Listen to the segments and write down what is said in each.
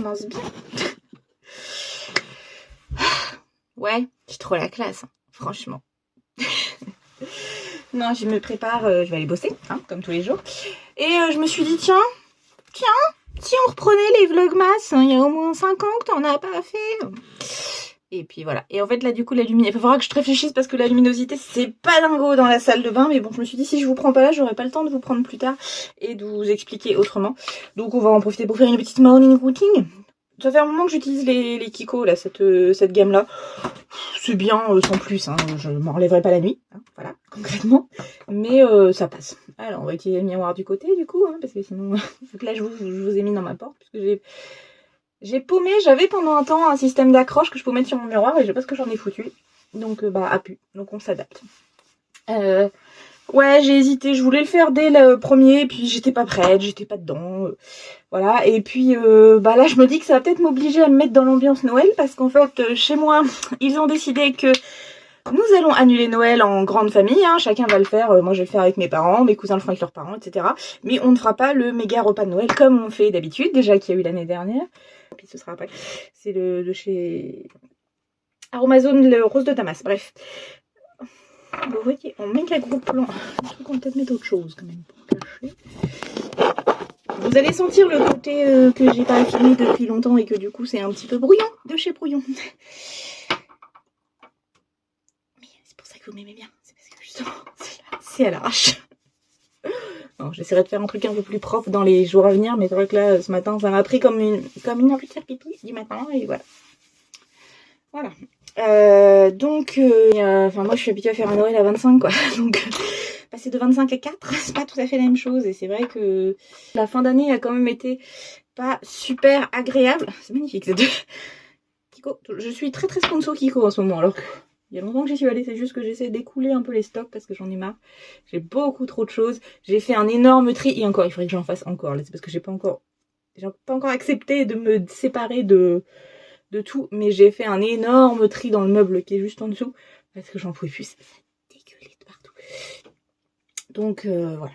commence bien. Ouais, j'ai trop la classe, hein, franchement. Non, je me prépare, je vais aller bosser, hein, comme tous les jours. Et je me suis dit, tiens, si on reprenait les vlogmas, hein, il y a au moins 5 ans que t'en as pas fait. Et puis voilà. Et en fait, là, du coup, la luminosité, il va falloir que je réfléchisse parce que la luminosité, c'est pas dingo dans la salle de bain. Mais bon, je me suis dit, si je vous prends pas là, j'aurai pas le temps de vous prendre plus tard et de vous expliquer autrement. Donc, on va en profiter pour faire une petite morning routine. Ça fait un moment que j'utilise les Kiko, là, cette gamme-là. C'est bien, sans plus, hein. Je m'en relèverai pas la nuit, hein, voilà, concrètement. Mais ça passe. Alors, on va utiliser le miroir du côté, du coup, hein, parce que sinon... Donc là, je vous ai mis dans ma porte, puisque j'ai paumé, j'avais pendant un temps un système d'accroche que je peux mettre sur mon miroir, et je sais pas ce que j'en ai foutu. Donc, à pu. Donc, on s'adapte. Ouais, j'ai hésité, je voulais le faire dès le premier, puis j'étais pas prête, j'étais pas dedans, voilà. Et puis là, je me dis que ça va peut-être m'obliger à me mettre dans l'ambiance Noël, parce qu'en fait, chez moi, ils ont décidé que nous allons annuler Noël en grande famille, hein, chacun va le faire, moi je vais le faire avec mes parents, mes cousins le feront avec leurs parents, etc. Mais on ne fera pas le méga repas de Noël comme on fait d'habitude, déjà qu'il y a eu l'année dernière. Et puis ce sera après, c'est de chez Aromazone, le rose de Damas, bref. Vous voyez, on met la gros plan. Je trouve qu'on va peut-être mettre autre chose quand même pour cacher. Vous allez sentir le côté que j'ai pas filmé depuis longtemps et que du coup c'est un petit peu brouillon de chez Brouillon. Mais c'est pour ça que vous m'aimez bien. C'est parce que justement c'est à l'arrache. Bon, j'essaierai de faire un truc un peu plus propre dans les jours à venir, mais c'est vrai que là ce matin ça m'a pris comme une envie de faire pipi du matin et voilà. Voilà. Moi je suis habituée à faire un Noël à 25 quoi, donc passer de 25 à 4, c'est pas tout à fait la même chose, et c'est vrai que la fin d'année a quand même été pas super agréable. C'est magnifique ces deux. Kiko, je suis très très sponsor Kiko en ce moment, alors qu'il y a longtemps que j'y suis allée, c'est juste que j'essaie d'écouler un peu les stocks parce que j'en ai marre. J'ai beaucoup trop de choses, j'ai fait un énorme tri, et encore, il faudrait que j'en fasse encore, là c'est parce que j'ai pas encore accepté de me séparer de tout, mais j'ai fait un énorme tri dans le meuble qui est juste en dessous parce que j'en pouvais plus, ça dégueulait de partout. Donc voilà,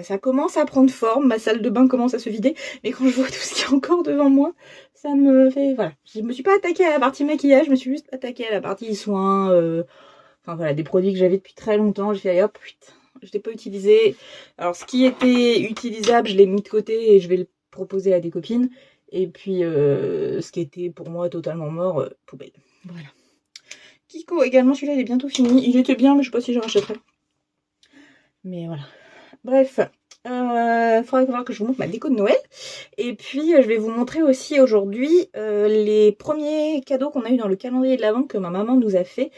ça commence à prendre forme, ma salle de bain commence à se vider, mais quand je vois tout ce qu'il y a encore devant moi, ça me fait, voilà, je me suis pas attaquée à la partie maquillage, je me suis juste attaquée à la partie soins, enfin voilà, des produits que j'avais depuis très longtemps. J'ai fait hop, putain, je l'ai pas utilisé. Alors ce qui était utilisable, je l'ai mis de côté et je vais le proposer à des copines. Et puis, ce qui était pour moi totalement mort, poubelle. Voilà. Kiko également, celui-là, il est bientôt fini. Il était bien, mais je sais pas si je rachèterai. Mais voilà. Bref, faudrait voir que je vous montre ma déco de Noël. Et puis, je vais vous montrer aussi aujourd'hui les premiers cadeaux qu'on a eu dans le calendrier de l'Avent que ma maman nous a fait.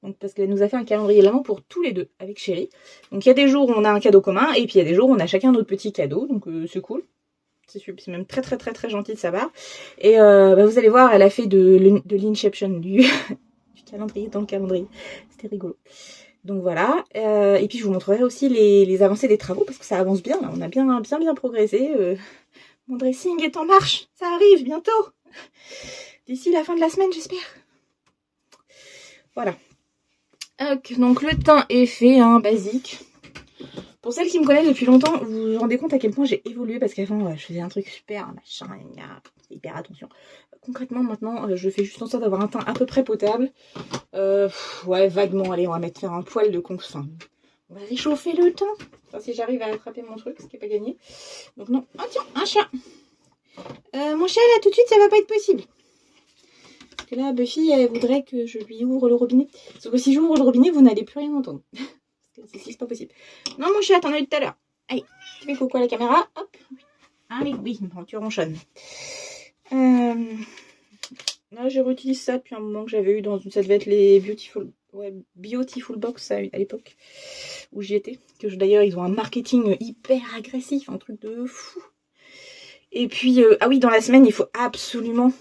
Donc, parce qu'elle nous a fait un calendrier de l'Avent pour tous les deux, avec Chérie. Donc, il y a des jours où on a un cadeau commun, et puis il y a des jours où on a chacun notre petit cadeau. Donc, c'est cool. C'est même très très très très gentil de sa part. Et vous allez voir, elle a fait de l'Inception, du calendrier dans le calendrier. C'était rigolo. Donc voilà. Et puis je vous montrerai aussi les avancées des travaux, parce que ça avance bien. Là. On a bien progressé. Mon dressing est en marche. Ça arrive bientôt. D'ici la fin de la semaine, j'espère. Voilà. Donc le teint est fait, hein, basique. Pour celles qui me connaissent depuis longtemps, vous vous rendez compte à quel point j'ai évolué, parce qu'avant je faisais un truc super, machin, hyper attention. Concrètement maintenant je fais juste en sorte d'avoir un teint à peu près potable. Ouais, vaguement, allez, on va faire un poil de enfin, on va réchauffer le teint. Enfin, si j'arrive à attraper mon truc, ce qui n'est pas gagné. Donc non. Oh tiens, un chat. Mon chat là tout de suite ça va pas être possible. Parce que là Buffy elle voudrait que je lui ouvre le robinet. Sauf que si j'ouvre le robinet vous n'allez plus rien entendre. C'est pas possible. Non mon chat, t'en as eu tout à l'heure. Allez, tu fais coucou à la caméra. Hop. Allez, oui, tu ronchonnes. Là, je réutilise ça depuis un moment que j'avais eu dans une... Ça devait être les Beautiful Box à l'époque où j'y étais. D'ailleurs, ils ont un marketing hyper agressif, un truc de fou. Et puis, ah oui, dans la semaine, il faut absolument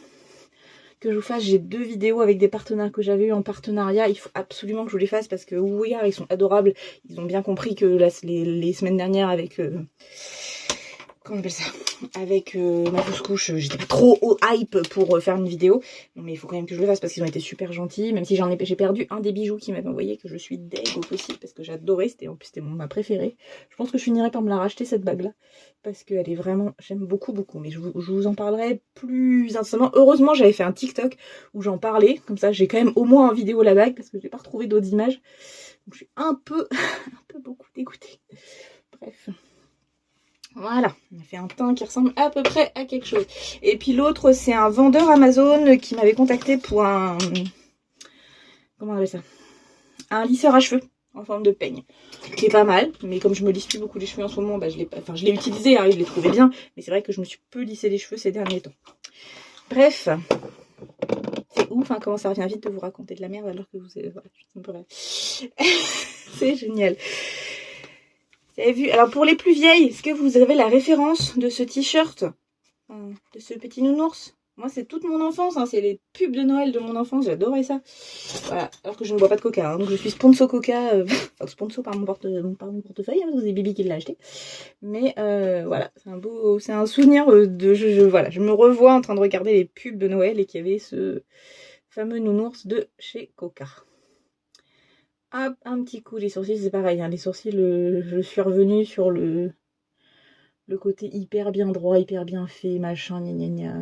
que je vous fasse, j'ai 2 vidéos avec des partenaires que j'avais eu en partenariat, il faut absolument que je vous les fasse parce que oui, ils sont adorables, ils ont bien compris que les semaines dernières avec comment on appelle ça, avec ma fausse couche, j'étais pas trop au hype pour faire une vidéo, mais il faut quand même que je le fasse parce qu'ils ont été super gentils, même si j'ai perdu un des bijoux qu'ils m'avaient envoyé, que je suis deg au possible parce que j'adorais, en plus c'était ma préférée. Je pense que je finirai par me la racheter cette bague là, parce qu'elle est vraiment, j'aime beaucoup, mais je vous en parlerai plus intensément. Heureusement j'avais fait un TikTok où j'en parlais, comme ça j'ai quand même au moins en vidéo la bague, parce que j'ai pas retrouvé d'autres images, donc je suis un peu beaucoup dégoûtée. Bref. Voilà, on a fait un teint qui ressemble à peu près à quelque chose. Et puis l'autre, c'est un vendeur Amazon qui m'avait contacté pour un... Comment on appelle ça? Un lisseur à cheveux en forme de peigne. Qui est pas mal, mais comme je me lisse plus beaucoup les cheveux en ce moment, bah, je l'ai utilisé, hein, je l'ai trouvé bien. Mais c'est vrai que je me suis peu lissé les cheveux ces derniers temps. Bref, c'est ouf, hein, comment ça revient vite de vous raconter de la merde alors que vous... Voilà, c'est génial. Vous avez vu? Alors pour les plus vieilles, est-ce que vous avez la référence de ce t-shirt, de ce petit nounours? Moi c'est toute mon enfance, hein, c'est les pubs de Noël de mon enfance, j'adorais ça. Voilà, alors que je ne bois pas de coca, hein, donc je suis sponsor coca, enfin sponsor par mon portefeuille, hein, c'est Bibi qui l'a acheté. Mais voilà, c'est un souvenir de... Voilà, je me revois en train de regarder les pubs de Noël et qu'il y avait ce fameux nounours de chez Coca. Hop, un petit coup, les sourcils c'est pareil, hein, les sourcils, je suis revenue sur le côté hyper bien droit, hyper bien fait, machin, gna gna gna.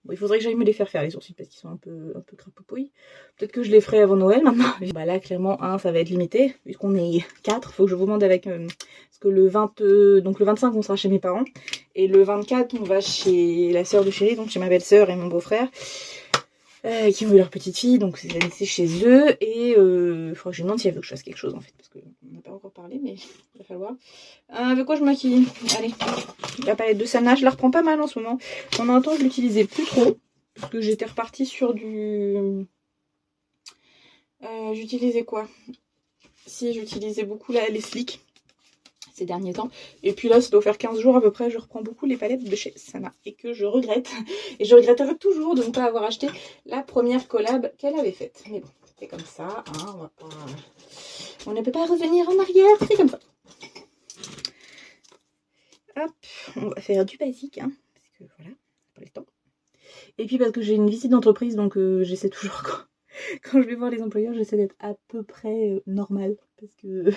Bon, il faudrait que j'aille me les faire les sourcils parce qu'ils sont un peu crapopouilles. Peut-être que je les ferai avant Noël maintenant. Bah là, clairement, ça va être limité, puisqu'on est 4, faut que je vous demande avec... parce que donc le 25, on sera chez mes parents, et le 24, on va chez la sœur de chérie, donc chez ma belle-sœur et mon beau-frère. Qui ont eu leur petite fille, donc c'est laissé chez eux, et il faudra que je lui demande si elle veut que je fasse quelque chose en fait, parce qu'on n'a pas encore parlé, mais il va falloir. Avec quoi je maquille? Allez, la palette de Sana, je la reprends pas mal en ce moment. Pendant un temps je l'utilisais plus trop, parce que j'étais repartie sur du... j'utilisais quoi? Si, j'utilisais beaucoup les slicks ces derniers temps. Et puis là, ça doit faire 15 jours à peu près, je reprends beaucoup les palettes de chez Sana. Et que je regrette. Et je regretterai toujours de ne pas avoir acheté la première collab qu'elle avait faite. Mais bon, c'est comme ça. Hein, on ne peut pas revenir en arrière, c'est comme ça. Hop, on va faire du basique. Hein, parce que voilà, pas le temps. Et puis parce que j'ai une visite d'entreprise, donc j'essaie toujours, quand je vais voir les employeurs, j'essaie d'être à peu près normale. Parce que...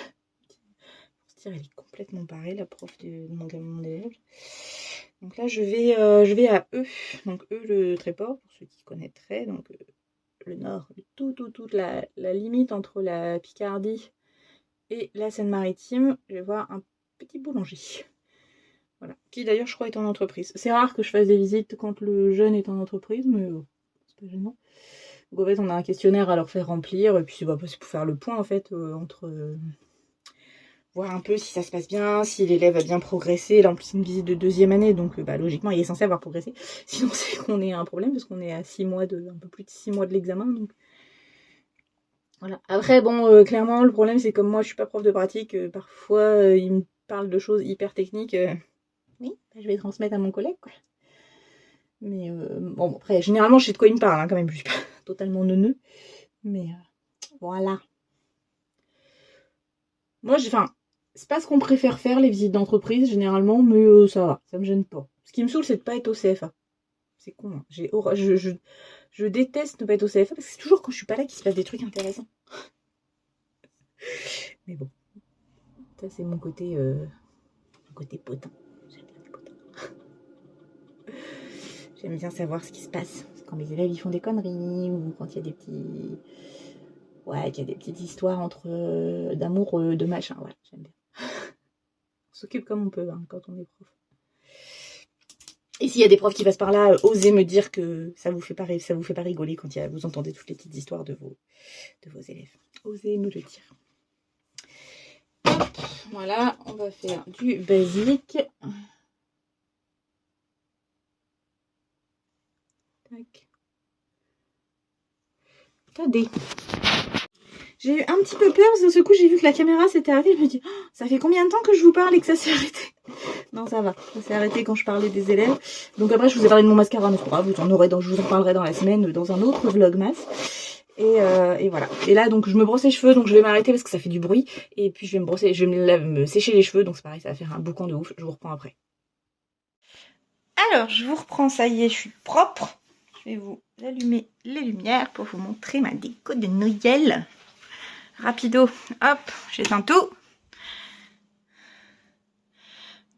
elle est complètement barrée, la prof de mon élève. Donc là je vais à E, donc E le Tréport, pour ceux qui connaîtraient, donc le nord, toute la limite entre la Picardie et la Seine-Maritime. Je vais voir un petit boulanger, voilà, qui d'ailleurs je crois est en entreprise. C'est rare que je fasse des visites quand le jeune est en entreprise, mais c'est pas gênant. Donc en fait on a un questionnaire à leur faire remplir, et puis c'est pour faire le point en fait entre... voir un peu si ça se passe bien, si l'élève a bien progressé. Là en plus c'est une visite de 2e année, donc logiquement il est censé avoir progressé. Sinon c'est qu'on est à un problème, parce qu'on est à un peu plus de 6 mois de l'examen. Donc voilà. Après bon, clairement le problème c'est comme moi je suis pas prof de pratique, parfois il me parle de choses hyper techniques. Oui, je vais transmettre à mon collègue quoi. Mais bon après généralement je sais de quoi il me parle hein, quand même, je suis pas totalement neuneux. Mais voilà. Moi c'est pas ce qu'on préfère faire, les visites d'entreprise, généralement, mais ça va, ça me gêne pas. Ce qui me saoule, c'est de pas être au CFA. C'est con, hein. Je déteste ne pas être au CFA, parce que c'est toujours quand je suis pas là qu'il se passe des trucs intéressants. Mais bon, ça c'est mon côté potin. J'aime bien les potins. J'aime bien savoir ce qui se passe. Quand mes élèves ils font des conneries, ou quand il y a des petits... Ouais, qu'il y a des petites histoires entre d'amour, de machin, ouais, j'aime bien. On s'occupe comme on peut hein, quand on est prof. Et s'il y a des profs qui passent par là, osez me dire que ça vous fait pas rigoler quand vous entendez toutes les petites histoires de vos élèves. Osez nous le dire. Hop, voilà, on va faire du basique. Tac. Tadé. J'ai eu un petit peu peur parce que de ce coup j'ai vu que la caméra s'était arrêtée. Je me dis, oh, ça fait combien de temps que je vous parle et que ça s'est arrêté? Non, ça va. Ça s'est arrêté quand je parlais des élèves. Donc après, je vous ai parlé de mon mascara, mais c'est pas grave, je vous en parlerai dans la semaine, dans un autre vlogmas. Et voilà. Et là, donc, je me brosse les cheveux, donc je vais m'arrêter parce que ça fait du bruit. Et puis, je vais me sécher les cheveux, donc c'est pareil, ça va faire un boucan de ouf. Je vous reprends après. Alors, je vous reprends, ça y est, je suis propre. Je vais vous allumer les lumières pour vous montrer ma déco de Noël. Rapido, hop, j'éteins tout.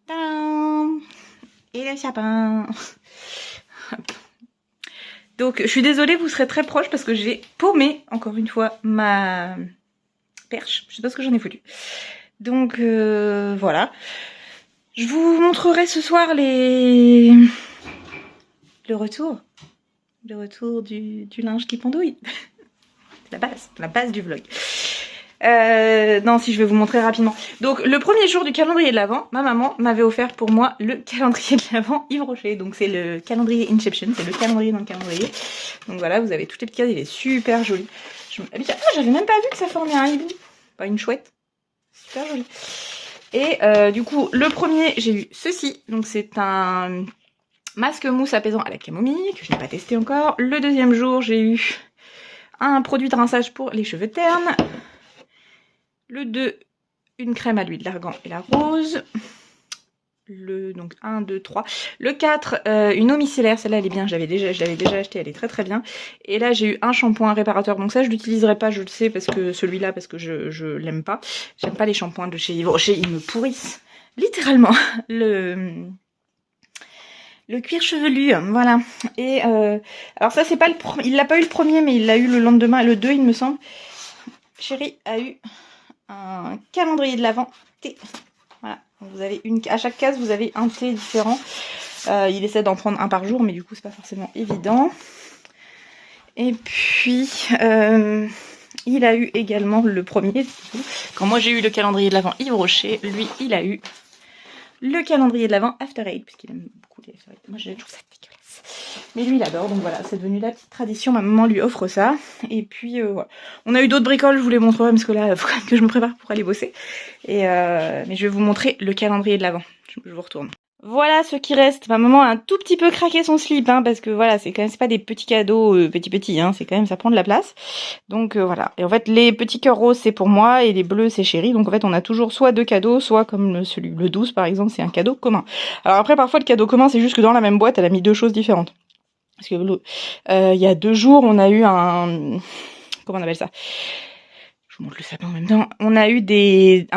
Tadam. Et le sapin. Hop. Donc, je suis désolée, vous serez très proche parce que j'ai paumé, encore une fois, ma perche. Je sais pas ce que j'en ai foutu. Donc, voilà. Je vous montrerai ce soir le retour du linge qui pendouille. C'est la base du vlog. Non, si je vais vous montrer rapidement. Donc le premier jour du calendrier de l'Avent, ma maman m'avait offert pour moi le calendrier de l'Avent Yves Rocher. Donc c'est le calendrier Inception, c'est le calendrier dans le calendrier. Donc voilà, vous avez toutes les petites cases, il est super joli. J'avais même pas vu que ça formait un hibou. Pas une chouette. Super joli. Et du coup, le premier, j'ai eu ceci. Donc c'est un masque mousse apaisant à la camomille, que je n'ai pas testé encore. Le deuxième jour, j'ai eu un produit de rinçage pour les cheveux ternes. Le 2, une crème à l'huile d'argan et la rose. Donc 1, 2, 3. Le 4, une eau micellaire. Celle-là, elle est bien. Je l'avais déjà achetée. Elle est très très bien. Et là, j'ai eu un shampoing réparateur. Donc ça, je l'utiliserai pas, je le sais, parce que celui-là, parce que je l'aime pas. J'aime pas les shampoings de chez Yves Rocher. Ils me pourrissent littéralement le cuir chevelu. Voilà. Et alors ça, c'est pas le premier. Il l'a pas eu le premier, mais il l'a eu le lendemain. Le 2, il me semble. Chérie a eu un calendrier de l'Avent thé. Voilà, vous avez à chaque case vous avez un thé différent. Il essaie d'en prendre un par jour, mais du coup c'est pas forcément évident. Et puis il a eu également le premier. Quand moi j'ai eu le calendrier de l'Avent Yves Rocher, lui il a eu le calendrier de l'Avent After Eight, puisqu'il aime beaucoup les After Eight. Moi j'ai toujours ça dégueulasse. Mais lui il adore, donc voilà, c'est devenu la petite tradition, ma maman lui offre ça. Et puis voilà. On a eu d'autres bricoles, je vous les montrerai parce que là il faut quand même que je me prépare pour aller bosser. Et mais je vais vous montrer le calendrier de l'Avent. Je vous retourne. Voilà ce qui reste. Ma maman a un tout petit peu craqué son slip, hein, parce que voilà, c'est quand même, c'est pas des petits cadeaux petits, hein, c'est quand même, ça prend de la place. Donc voilà. Et en fait, les petits cœurs roses, c'est pour moi, et les bleus, c'est chéri. Donc en fait, on a toujours soit deux cadeaux, soit comme le 12 par exemple, c'est un cadeau commun. Alors après, parfois, le cadeau commun, c'est juste que dans la même boîte, elle a mis deux choses différentes. Parce que il y a 2 jours, on a eu un... Comment on appelle ça ? Je vous montre le sapin en même temps. On a eu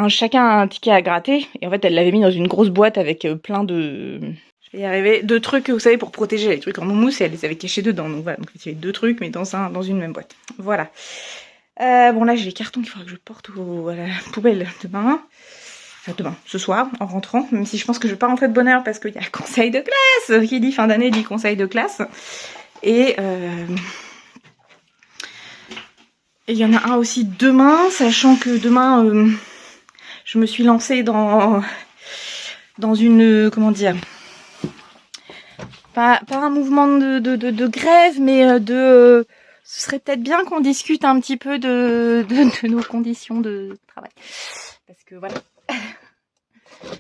chacun un ticket à gratter. Et en fait, elle l'avait mis dans une grosse boîte avec plein de... Je vais y arriver. 2 trucs, vous savez, pour protéger les trucs en mousse. Et elle les avait cachés dedans. Donc voilà, donc il y avait 2 trucs, mais dans une même boîte. Voilà. Bon, là, j'ai les cartons qu'il faudra que je porte à la poubelle demain. Enfin, demain, ce soir, en rentrant. Même si je pense que je vais pas rentrer de bonne heure parce qu'il y a conseil de classe. Qui dit fin d'année dit conseil de classe. Et il y en a un aussi demain, sachant que demain, je me suis lancée dans une, comment dire, pas un mouvement de grève, mais ce serait peut-être bien qu'on discute un petit peu de nos conditions de travail. Parce que voilà,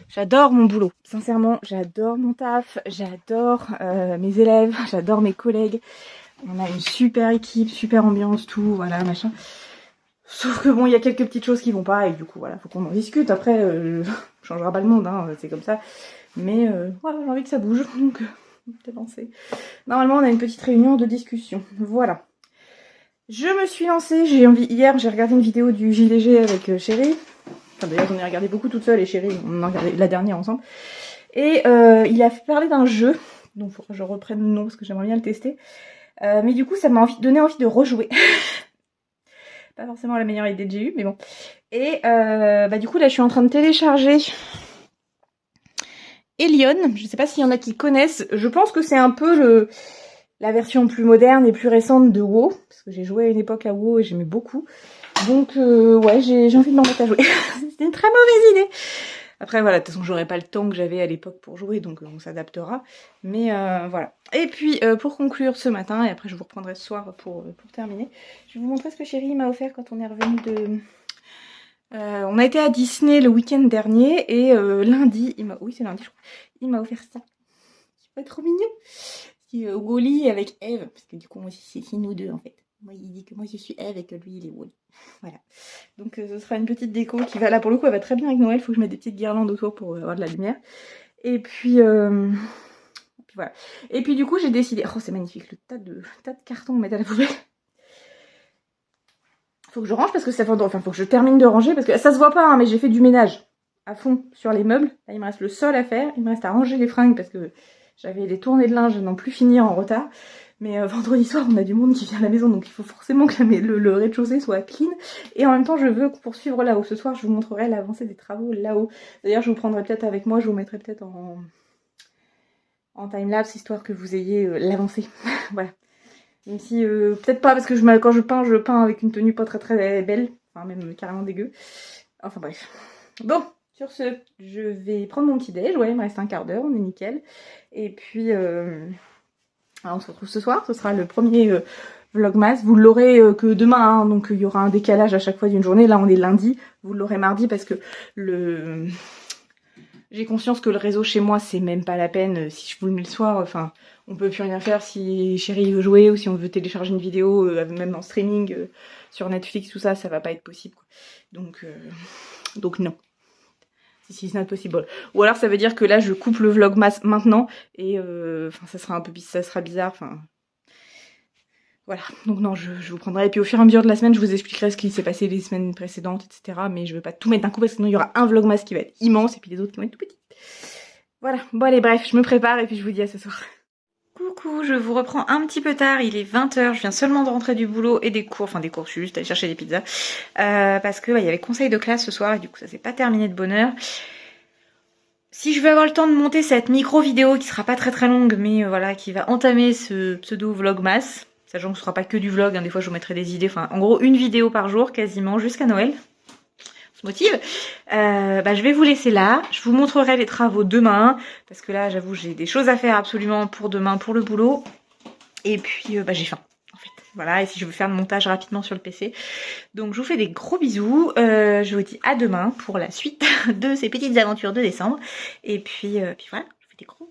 j'adore mon boulot. Sincèrement, j'adore mon taf, j'adore mes élèves, j'adore mes collègues. On a une super équipe, super ambiance, tout, voilà, machin. Sauf que bon, il y a quelques petites choses qui vont pas, et du coup, voilà, faut qu'on en discute. Après, on changera pas le monde, hein, c'est comme ça. Mais voilà, j'ai envie que ça bouge, donc t'es lancé. Normalement, on a une petite réunion de discussion. Voilà. Je me suis lancée, hier, j'ai regardé une vidéo du JDG avec Chéri. Enfin, d'ailleurs, j'en ai regardé beaucoup toute seule, et Chéri, on en a regardé la dernière ensemble. Et il a parlé d'un jeu, donc il faudra que je reprenne le nom, parce que j'aimerais bien le tester. Mais du coup, ça m'a donné envie de rejouer. Pas forcément la meilleure idée que j'ai eue, mais bon. Et du coup, là, je suis en train de télécharger Elion. Je sais pas s'il y en a qui connaissent. Je pense que c'est un peu la version plus moderne et plus récente de WoW. Parce que j'ai joué à une époque à WoW et j'aimais beaucoup. Donc, ouais, j'ai envie de m'en mettre à jouer. C'était une très mauvaise idée. Après, voilà, de toute façon, j'aurai pas le temps que j'avais à l'époque pour jouer, donc on s'adaptera. Mais voilà. Et puis, pour conclure ce matin, et après je vous reprendrai ce soir pour terminer, je vais vous montrer ce que Chéri m'a offert quand on est revenu de... on a été à Disney le week-end dernier, et lundi, oui, c'est lundi, je crois, il m'a offert ça. C'est pas trop mignon. C'est Wally avec Eve, parce que du coup, moi, c'est nous deux, en fait. Moi, il dit que moi, je suis Eve et que lui, il est Wally. Voilà. Donc, ce sera une petite déco qui va, là, pour le coup, elle va très bien avec Noël. Il faut que je mette des petites guirlandes autour pour avoir de la lumière. Et puis voilà. Et puis du coup j'ai décidé, oh c'est magnifique le tas de cartons à mettre à la poubelle. Faut que je range parce que ça fait, enfin faut que je termine de ranger parce que ça se voit pas hein, mais j'ai fait du ménage à fond sur les meubles. Là il me reste le sol à faire, il me reste à ranger les fringues parce que j'avais des tournées de linge à non plus finir en retard. Mais vendredi soir, on a du monde qui vient à la maison, donc il faut forcément que le rez-de-chaussée soit clean. Et en même temps, je veux poursuivre là-haut. Ce soir, je vous montrerai l'avancée des travaux là-haut. D'ailleurs, je vous prendrai peut-être avec moi, je vous mettrai peut-être en time-lapse, histoire que vous ayez l'avancée. Voilà. Même si, peut-être pas, parce que quand je peins avec une tenue pas très très belle. Enfin, même carrément dégueu. Enfin bref. Bon, sur ce, je vais prendre mon petit déj. Ouais, il me reste un quart d'heure, on est nickel. Et puis... alors on se retrouve ce soir, ce sera le premier vlogmas. Vous l'aurez que demain, hein, donc il y aura un décalage à chaque fois d'une journée. Là on est lundi, vous l'aurez mardi parce que j'ai conscience que le réseau chez moi c'est même pas la peine. Si je vous le mets le soir, enfin on peut plus rien faire si chérie veut jouer ou si on veut télécharger une vidéo, même en streaming sur Netflix, tout ça, ça va pas être possible quoi. Donc non. Si c'est not possible. Ou alors ça veut dire que là je coupe le vlogmas maintenant et enfin ça sera un peu bizarre, enfin voilà. Donc non, je vous prendrai et puis au fur et à mesure de la semaine je vous expliquerai ce qui s'est passé les semaines précédentes, etc. Mais je veux pas tout mettre d'un coup parce que sinon il y aura un vlogmas qui va être immense et puis les autres qui vont être tout petits. Voilà, bon allez bref, je me prépare et puis je vous dis à ce soir. Coucou, je vous reprends un petit peu tard, il est 20 h, je viens seulement de rentrer du boulot et des cours, je suis juste allée chercher des pizzas, parce que il y avait conseil de classe ce soir et du coup ça s'est pas terminé de bonne heure. Si je vais avoir le temps de monter cette micro vidéo qui sera pas très très longue, mais voilà, qui va entamer ce pseudo vlogmas, sachant que ce sera pas que du vlog, hein, des fois je vous mettrai des idées, enfin en gros une vidéo par jour quasiment jusqu'à Noël. Motive. Je vais vous laisser là, je vous montrerai les travaux demain parce que là j'avoue j'ai des choses à faire absolument pour demain pour le boulot et puis j'ai faim en fait, voilà, et si je veux faire le montage rapidement sur le PC, donc je vous fais des gros bisous, je vous dis à demain pour la suite de ces petites aventures de décembre et puis voilà, je vous fais des gros